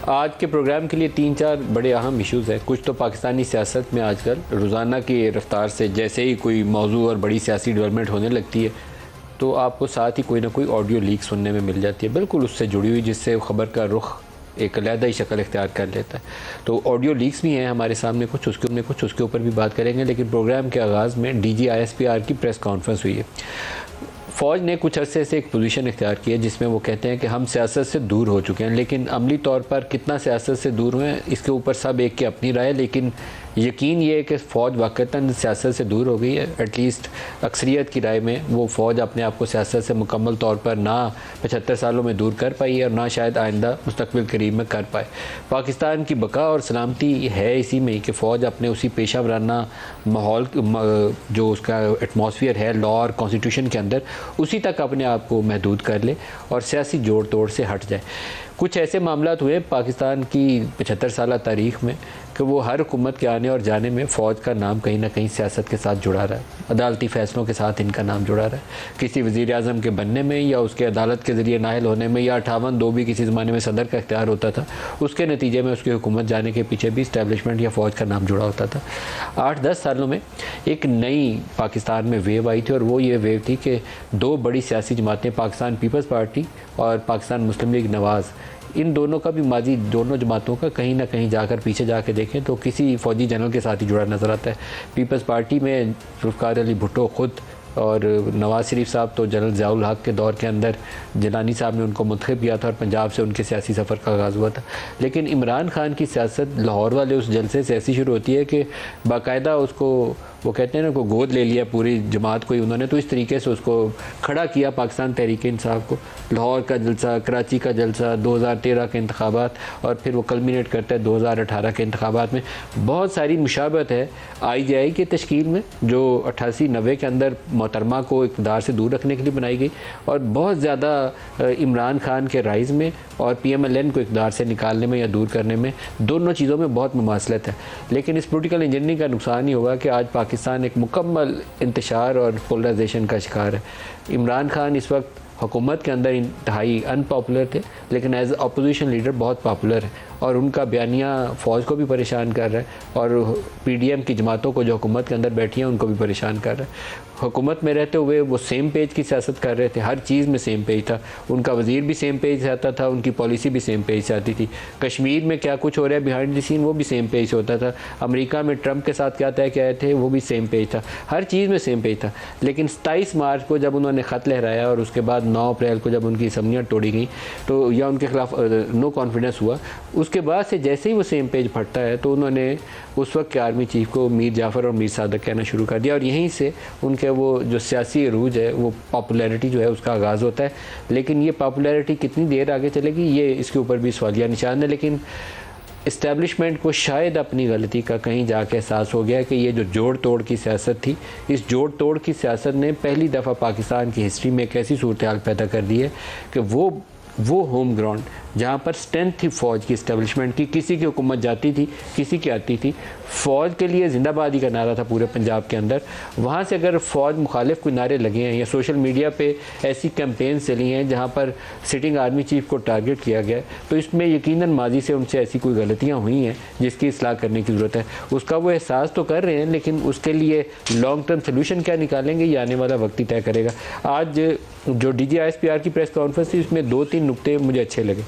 आज के प्रोग्राम के लिए 3-4 बड़े अहम इश्यूज़ हैं। कुछ तो पाकिस्तानी सियासत में आजकल रोज़ाना की रफ्तार से जैसे ही कोई मौजू और बड़ी सियासी डेवलपमेंट होने लगती है तो आपको साथ ही कोई ना कोई ऑडियो लीक सुनने में मिल जाती है, बिल्कुल उससे जुड़ी हुई, जिससे ख़बर का रुख एक अलहदा ही शक्ल इख्तियार कर लेता है। तो ऑडियो लीक्स भी हैं हमारे सामने, कुछ उसके ऊपर भी बात करेंगे। लेकिन प्रोग्राम के आगाज़ में DGISPR की प्रेस कॉन्फ्रेंस हुई है। फ़ौज ने कुछ अरसे से एक पोजीशन इख्तियार की है जिसमें वो कहते हैं कि हम सियासत से दूर हो चुके हैं, लेकिन अमली तौर पर कितना सियासत से दूर हुए हैं इसके ऊपर सब एक की अपनी राय है। लेकिन यकीन ये है कि फ़ौज वाक़तन सियासत से दूर हो गई है। एटलीस्ट अक्सरियत की राय में वो फ़ौज अपने आप को सियासत से मुकम्मल तौर पर ना 75 सालों में दूर कर पाई है और ना शायद आइंदा मुस्तक़बिल करीब में कर पाए। पाकिस्तान की बका और सलामती है इसी में कि फ़ौज अपने उसी पेशा वराना माहौल जो उसका एटमॉस्फेयर है लॉ और कॉन्स्टिट्यूशन के अंदर, उसी तक अपने आप को महदूद कर ले और सियासी जोड़ तोड़ से हट जाए। कुछ ऐसे मामला हुए पाकिस्तान की 75 साल तारीख़ में कि वो हर हुकूमत के आने और जाने में फ़ौज का नाम कहीं ना कहीं सियासत के साथ जुड़ा रहा है, अदालती फ़ैसलों के साथ इनका नाम जुड़ा रहा है। किसी वज़ीर आज़म के बनने में या उसके अदालत के ज़रिए नायल होने में, या 58-2 भी किसी ज़माने में सदर का इख्तियार होता था, उसके नतीजे में उसकी हुकूमत जाने के पीछे भी इस्टेब्लिशमेंट या फ़ौज का नाम जुड़ा होता था। 8-10 सालों में एक नई पाकिस्तान में वेव आई थी और वो ये वेव थी कि 2 बड़ी सियासी जमातें, पाकिस्तान पीपल्स पार्टी और पाकिस्तान मुस्लिम लीग नवाज़, इन दोनों का भी माजी, दोनों जमातों का कहीं ना कहीं जाकर पीछे जाके देखें तो किसी फ़ौजी जनरल के साथ ही जुड़ा नज़र आता है। पीपल्स पार्टी में जुल्फ़िकार अली भुट्टो ख़ुद और नवाज़ शरीफ साहब तो जनरल ज़ियाउल हक़ के दौर के अंदर जिलानी साहब ने उनको मुंतखब किया था और पंजाब से उनके सियासी सफ़र का आगाज़ हुआ था। लेकिन इमरान खान की सियासत लाहौर वाले उस जलसे से ऐसी शुरू होती है कि बाकायदा उसको, वो कहते हैं ना, को गोद ले लिया पूरी जमात को ही उन्होंने, तो इस तरीके से उसको खड़ा किया पाकिस्तान तहरीक इंसाफ को। लाहौर का जलसा, कराची का जलसा, 2013 के इंतखाबात और फिर वो कल्मिनेट करता है 2018 के इंतखाबात में। बहुत सारी मुशाबत है IGI की तश्कील में जो 88-90 के अंदर मोहतरमा को इक़्तिदार से दूर रखने के लिए बनाई गई, और बहुत ज़्यादा इमरान खान के राइज़ में और PMLN को इक़्तिदार से निकालने में या दूर करने में, दोनों चीज़ों में बहुत मुमासलत है। लेकिन इस पोलिटिकल इंजीनियरिंग का नुकसान ही होगा कि आज पाकिस्तान एक मुकम्मल इंतशार और पोलराइजेशन का शिकार है। इमरान खान इस वक्त हुकूमत के अंदर इंतहाई अनपॉपुलर थे, लेकिन एज अपोजिशन लीडर बहुत पॉपुलर है और उनका बयानिया फ़ौज को भी परेशान कर रहा है और PDM की जमातों को जो हुकूमत के अंदर बैठी हैं उनको भी परेशान कर रहा है। हुकूमत में रहते हुए वो सेम पेज की सियासत कर रहे थे, हर चीज़ में सेम पेज था, उनका वज़ीर भी सेम पेज से आता था, उनकी पॉलिसी भी सेम पेज से आती थी। कश्मीर में क्या कुछ हो रहा है बिहाइंड द सीन वो भी सेम पेज से होता था। अमेरिका में ट्रंप के साथ क्या तय किए थे वो भी सेम पेज था, हर चीज़ में सेम पेज था। लेकिन 27 मार्च को जब उन्होंने ख़त लहराया और उसके बाद 9 अप्रैल को जब उनकी असम्बलियाँ तोड़ी गई तो या उनके खिलाफ नो कॉन्फिडेंस हुआ, उसके बाद से जैसे ही वो सेम पेज फटता है तो उन्होंने उस वक्त के आर्मी चीफ को मीर जाफ़र और मीर सादक कहना शुरू कर दिया और यहीं से उनके वो जो सियासी अरूज है, वो पॉपुलैरिटी जो है उसका आगाज़ होता है। लेकिन ये पॉपुलैरिटी कितनी देर आगे चलेगी ये इसके ऊपर भी सवालिया निशान है। लेकिन इस्टेब्लिशमेंट को शायद अपनी गलती का कहीं जाके एहसास हो गया कि ये जो जोड़ तोड़ की सियासत थी, इस जोड़ तोड़ की सियासत ने पहली दफ़ा पाकिस्तान की हिस्ट्री में एक ऐसी सूरत हाल पैदा कर दी है कि वो होम ग्राउंड जहाँ पर स्ट्रेंथ थी फ़ौज की इस्टेब्लिशमेंट की, किसी की हुकूमत जाती थी किसी की आती थी, फ़ौज के लिए जिंदाबादी का नारा था पूरे पंजाब के अंदर। वहाँ से अगर फ़ौज मुखालिफ कोई नारे लगे हैं या सोशल मीडिया पे ऐसी कैंपेन चली हैं जहाँ पर सिटिंग आर्मी चीफ को टारगेट किया गया, तो इसमें यकीनन माजी से उनसे ऐसी कोई गलतियाँ हुई हैं जिसकी इस्लाह करने की ज़रूरत है। उसका वो एहसास तो कर रहे हैं, लेकिन उसके लिए लॉन्ग टर्म सोल्यूशन क्या निकालेंगे ये आने वाला वक्त ही तय करेगा। आज जो DGISPR की प्रेस कॉन्फ्रेंस थी उसमें 2-3 नुक्ते मुझे अच्छे लगे।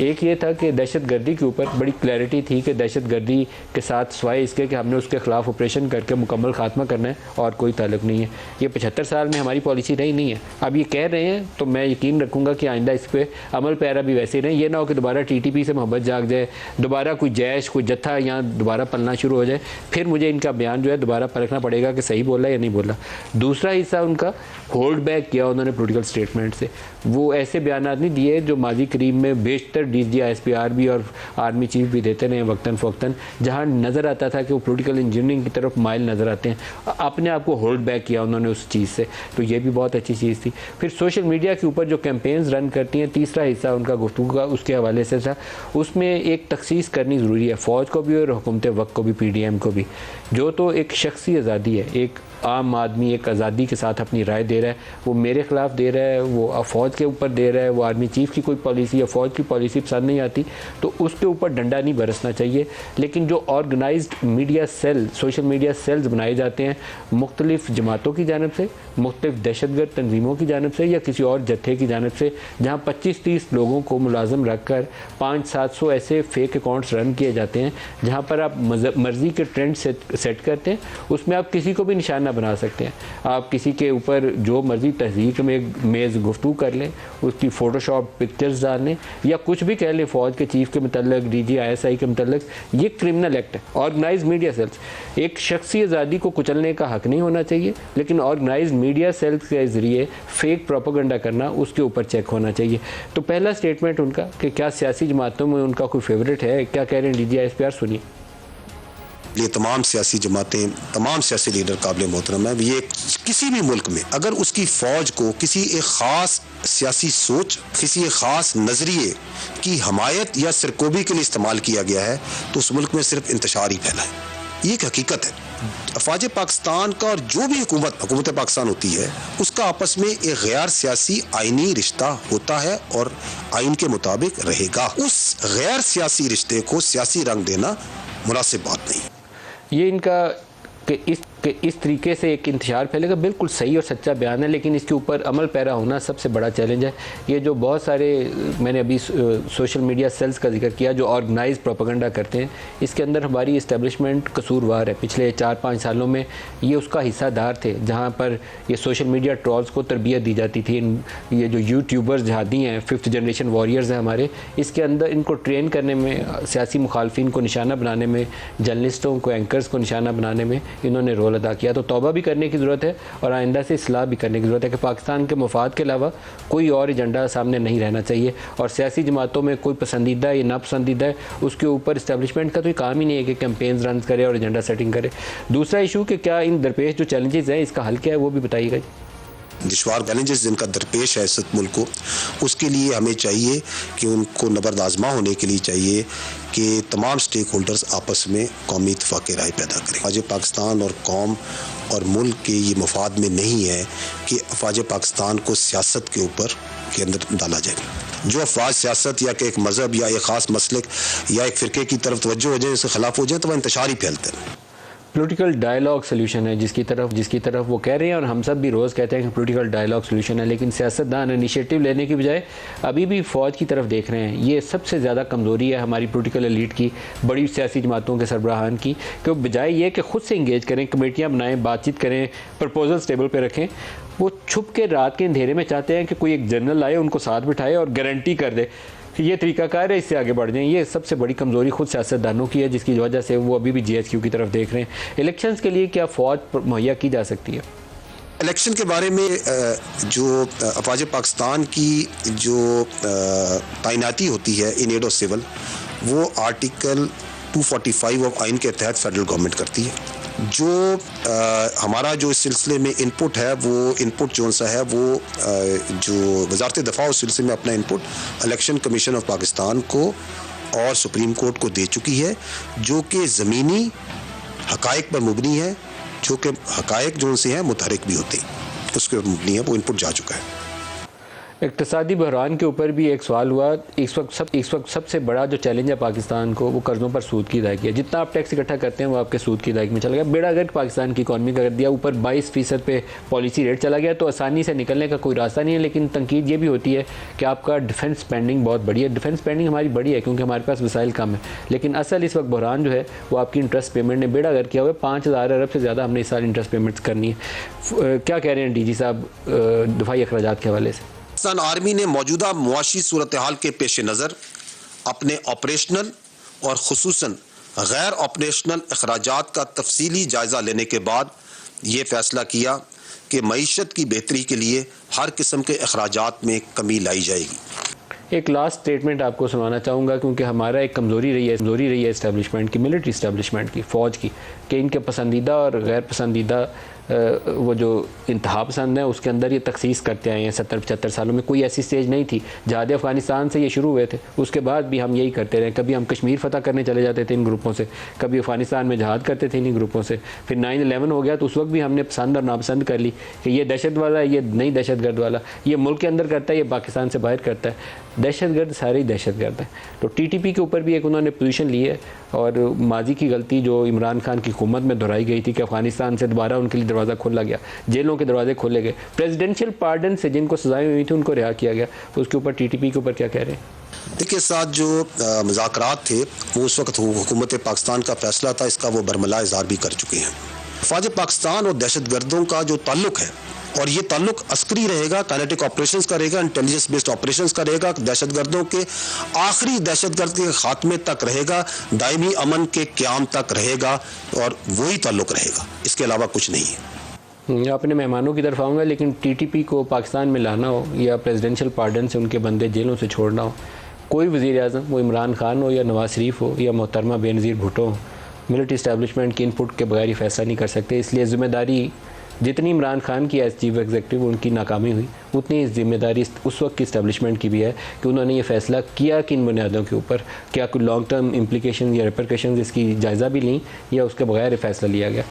एक ये था कि दहशतगर्दी के ऊपर बड़ी क्लैरिटी थी कि दहशतगर्दी के साथ सिवाय इसके कि हमने उसके ख़िलाफ़ ऑपरेशन करके मुकम्मल ख़ात्मा करना है और कोई ताल्लुक़ नहीं है। ये 75 साल में हमारी पॉलिसी रही नहीं है। अब ये कह रहे हैं तो मैं यकीन रखूँगा कि आइंदा इस पर अमल पैरा भी वैसे ही रहें। ये ना हो कि दोबारा TTP से मोहब्बत जाग जाए, दोबारा कोई जैश कोई जत्था यहाँ दोबारा पलना शुरू हो जाए, फिर मुझे इनका बयान जो है दोबारा परखना पड़ेगा कि सही बोला या नहीं बोला। दूसरा हिस्सा उनका होल्ड बैक किया उन्होंने पोलिटिकल स्टेटमेंट से, वो ऐसे बयान नहीं दिए जो माजी करीब में बेशतर DGISPR भी और आर्मी चीफ भी देते रहे वक्तन फ़वक्तन, जहाँ नज़र आता था कि वो पोलिटिकल इंजीनियरिंग की तरफ माइल नज़र आते हैं। अपने आप को होल्ड बैक किया उन्होंने उस चीज़ से, तो ये भी बहुत अच्छी चीज़ थी। फिर सोशल मीडिया के ऊपर जो कैंपेन्स रन करती हैं, तीसरा हिस्सा उनका गुफ्तगू का उसके हवाले से था, उसमें एक तखसीस करनी ज़रूरी है फ़ौज को भी और हुकूमत वक्त को भी, PDM को भी। जो तो एक शख्सी आज़ादी है, एक आम आदमी एक आज़ादी के साथ अपनी राय दे रहा है, वो मेरे ख़िलाफ़ दे रहा है, वो फ़ौज के ऊपर दे रहा है, वो आर्मी चीफ़ की कोई पॉलिसी या फ़ौज की पॉलिसी पसंद नहीं आती, तो उसके ऊपर डंडा नहीं बरसना चाहिए। लेकिन जो organised media cell, social media cells बनाए जाते हैं मुख्तलिफ़ जमातों की जानिब से, मुख्तलिफ़ दहशतगर्द तंजीमों की जानिब से या किसी और जत्थे की जानिब से, जहाँ 25-30 लोगों को मुलाजम रख कर 500-700 ऐसे फेक अकाउंट्स रन किए जाते हैं, जहाँ पर आप मर्ज़ी के ट्रेंड सेट करते हैं, उसमें आप किसी को भी निशाना बना सकते हैं। आप किसी के ऊपर जो मर्ज़ी तहज़ीक में मेज़ गुफ्तगू कर लें, उसकी फ़ोटोशॉप पिक्चर्स डाल लें या कुछ भी कह लें फ़ौज के चीफ़ के मतलब, DGI के मतलब, ये क्रिमिनल एक्ट है। ऑर्गेनाइज मीडिया सेल्स, एक शख्सी आज़ादी को कुचलने का हक़ नहीं होना चाहिए, लेकिन ऑर्गेनाइज मीडिया सेल्स के ज़रिए फेक प्रोपेगेंडा करना, उसके ऊपर चेक होना चाहिए। तो पहला स्टेटमेंट उनका कि क्या सियासी जमातों में उनका कोई फेवरेट है, क्या कह रहे हैं DGI ISPR, सुनिए। ये तमाम सियासी जमातें, तमाम सियासी लीडर काबिल मोहतरम है। ये किसी भी मुल्क में अगर उसकी फ़ौज को किसी एक ख़ास सियासी सोच, किसी एक ख़ास नज़रिए की हमायत या सरकोबी के लिए इस्तेमाल किया गया है तो उस मुल्क में सिर्फ इंतशार ही फैला है। ये एक हकीकत है। अफवाज पाकिस्तान का और जो भी हुकूमत पाकिस्तान होती है, उसका आपस में एक गैर सियासी आइनी रिश्ता होता है और आइन के मुताबिक रहेगा। उस गैर सियासी रिश्ते को सियासी रंग देना मुनासिब बात नहीं। ये इनका कि इस तरीके से एक इंतशार फैलेगा, बिल्कुल सही और सच्चा बयान है, लेकिन इसके ऊपर अमल पैरा होना सबसे बड़ा चैलेंज है। ये जो बहुत सारे, मैंने अभी सोशल मीडिया सेल्स का जिक्र किया जो ऑर्गेनाइज प्रोपेगेंडा करते हैं, इसके अंदर हमारी इस्टेब्लिशमेंट कसूरवार है। पिछले 4-5 सालों में ये उसका हिस्सादार थे, जहाँ पर ये सोशल मीडिया ट्रॉल्स को तरबियत दी जाती थी। ये जो यूट्यूबर्स जहादी हैं, 5th जनरेशन वॉरियर्स हैं हमारे, इसके अंदर इनको ट्रेन करने में, सियासी मुखालफिन को निशाना बनाने में, जर्नलिस्टों को, एंकर्स को निशाना बनाने में इन्होंने रोल अदा किया। तो तौबा भी करने की ज़रूरत है और आइंदा से इस्लाह भी करने की ज़रूरत है कि पाकिस्तान के मफाद के अलावा कोई और एजेंडा सामने नहीं रहना चाहिए। और सियासी जमातों में कोई पसंदीदा या नापसंदीदा है, उसके ऊपर इस्टेब्लिशमेंट का तो काम ही नहीं है कि कैंपेन्स रन करे और एजेंडा सेटिंग करे। दूसरा इशू कि क्या इन दरपेश जो चैलेंजेस हैं, इसका हल क्या है, वो भी बताइएगा। दुश्वार चैलेंजेस जिनका दरपेश है इस मुल्क को, उसके लिए हमें चाहिए कि उनको नबर्द आज़मा होने के लिए चाहिए कि तमाम स्टेक होल्डर्स आपस में कौमी इत्तेफाक राय पैदा करें। अफवाज पाकिस्तान और कौम और मुल्क के ये मफाद में नहीं है कि अफवाज पाकिस्तान को सियासत के ऊपर के अंदर डाला जाए। जो अफवाज सियासत या कि एक मज़हब या एक ख़ास मसलक या एक फ़िरके की तरफ तवज्जो हो जाए, उसके ख़िलाफ़ हो जाए, तो वह इंतशार ही फैलते हैं। पॉलिटिकल डायलॉग सोल्यूशन है जिसकी तरफ वो कह रहे हैं, और हम सब भी रोज़ कहते हैं कि पॉलिटिकल डायलॉग सोल्यूशन है, लेकिन सियासतदान इनिशिएटिव लेने की बजाय अभी भी फ़ौज की तरफ देख रहे हैं। ये सबसे ज़्यादा कमज़ोरी है हमारी पॉलिटिकल एलीट की, बड़ी सियासी जमातों के सरबराहान की, कि बजाय ये कि ख़ुद से इंगेज करें, कमेटियाँ बनाएं, बातचीत करें, प्रपोजल्स टेबल पर रखें, वो छुप के रात के अंधेरे में चाहते हैं कि कोई एक जनरल आए, उनको साथ बिठाए और गारंटी कर दे ये तरीकाकार है, इससे आगे बढ़ जाएं। ये सबसे बड़ी कमज़ोरी खुद सियासतदानों की है, जिसकी वजह से वो अभी भी GHQ की तरफ देख रहे हैं। इलेक्शंस के लिए क्या फ़ौज मुहैया की जा सकती है? इलेक्शन के बारे में जो अफवाज पाकिस्तान की जो तैनाती होती है इन एड ऑफ सिविल, वो आर्टिकल 245 ऑफ आइन के तहत फेडरल गवर्नमेंट करती है। जो हमारा जो इस सिलसिले में इनपुट है, वो इनपुट जो सा है वो जो वजारत दफ़ा उस सिलसिले में अपना input election commission of Pakistan को और सुप्रीम कोर्ट को दे चुकी है, जो कि ज़मीनी हकायक पर मुबनी है, जो कि हकायक जो उनसे हैं मुतहरिक भी होते हैं, उसके ऊपर मुबनी है, वो इनपुट जा चुका है। इक़्तिसादी बहरान के ऊपर भी एक सवाल हुआ। इस वक्त सबसे बड़ा जो चैलेंज है पाकिस्तान को, वो कर्ज़ों पर सूद की अदायगी है। जितना आप टैक्स इकट्ठा करते हैं वो आपके सूद की अदायगी में चला गया। बेड़ा गर्क पाकिस्तान की इकॉनमी का कर दिया, ऊपर 22% पे पॉलिसी रेट चला गया, तो आसानी से निकलने का कोई रास्ता नहीं है। लेकिन तनकीद ये भी होती है कि आपका डिफेंस स्पेंडिंग बहुत बड़ी है। डिफेंस स्पेंडिंग हमारी बड़ी है क्योंकि हमारे पास वसाइल कम है, लेकिन असल इस वक्त बहरान जो है वो आपकी इंटरेस्ट पेमेंट ने बेड़ा गर्क किया हुआ है। 5000 अरब से ज़्यादा हमने इस साल इंटरेस्ट पेमेंट्स करनी है। क्या कह रहे हैं DG साहब दफाई अखराजात के हवाले से? पाकिस्तान आर्मी ने मौजूदा मुआशी सूरत हाल के पेश नज़र अपने ऑपरेशनल और खुसूसन गैर ऑपरेशनल अखराजात का तफसीली जायज़ा लेने के बाद ये फ़ैसला किया कि मईशत की बेहतरी के लिए हर किस्म के अखराजात में कमी लाई जाएगी। एक लास्ट स्टेटमेंट आपको सुनाना चाहूँगा, क्योंकि हमारा एक कमज़ोरी रही है इस्टेब्लिशमेंट की, मिलिट्री इस्टेब्लिशमेंट की, फ़ौज की, कि इनके पसंदीदा और गैर पसंदीदा वो जो इंतहा पसंद है उसके अंदर ये तखसीस करते आए हैं 70-75 सालों में। कोई ऐसी स्टेज नहीं थी, जहाद अफ़गानिस्तान से ये शुरू हुए थे, उसके बाद भी हम यही करते रहे। कभी हम कश्मीर फ़तह करने चले जाते थे इन ग्रुपों से, कभी अफ़गानिस्तान में जहाद करते थे इन ग्रुपों से। फिर 9/11 हो गया तो उस वक्त भी हमने पसंद और नापसंद कर ली कि ये दहशत वाला है, ये नहीं दहशतगर्द वाला, ये मुल्क के अंदर करता है, ये पाकिस्तान से बाहर करता है। दहशतगर्द सारे ही दहशतगर्द हैं। तो TTP के ऊपर भी एक उन्होंने पोजीशन ली है, और माजी की गलती जो इमरान खान की हुकूमत में दोहराई गई थी कि अफ़गानिस्तान से दोबारा उनके लिए दरवाज़ा खोला गया, जेलों के दरवाजे खोले गए, प्रेसिडेंशियल पार्डन से जिनको सजाएं हुई थी उनको रिहा किया गया, उसके ऊपर TTP के ऊपर क्या कह रहे हैं? देखिए, साथ जो मुज़ाकरात थे वो उस वक्त हुकूमत पाकिस्तान का फैसला था, इसका वो बरमला इज़हार भी कर चुके हैं। फ़ौज पाकिस्तान और दहशतगर्दों का जो ताल्लुक है, और ये ताल्लुक अस्करी रहेगा, काइनेटिक ऑपरेशंस करेगा, इंटेलिजेंस बेस्ड ऑपरेशंस करेगा, दहशतगर्दों के आखिरी दहशतगर्द के खात्मे तक रहेगा, दायमी अमन के क़याम तक रहेगा, और वही ताल्लुक रहेगा, इसके अलावा कुछ नहीं है। अपने मेहमानों की तरफ आऊँगा, लेकिन TTP को पाकिस्तान में लाना हो या प्रेसिडेंशियल पार्डन से उनके बंदे जेलों से छोड़ना हो, कोई वज़ीर आज़म, वो इमरान खान हो या नवाज शरीफ हो या मोहतरमा बेनज़ीर भुट्टो हो, मिलिट्री इस्टेब्लिशमेंट की इनपुट के बगैर ही फैसला नहीं कर सकते। इसलिए ज़िम्मेदारी जितनी इमरान खान की एज चीफ एग्जीक्यूटिव उनकी नाकामी हुई, उतनी ज़िम्मेदारी उस वक्त की इस्टेब्लिशमेंट की भी है कि उन्होंने ये फैसला किया कि इन बुनियादों के ऊपर क्या कोई लॉन्ग टर्म इम्प्लीकेशन या रिपरकशन इसकी जायज़ा भी ली, या उसके बगैर फैसला लिया गया।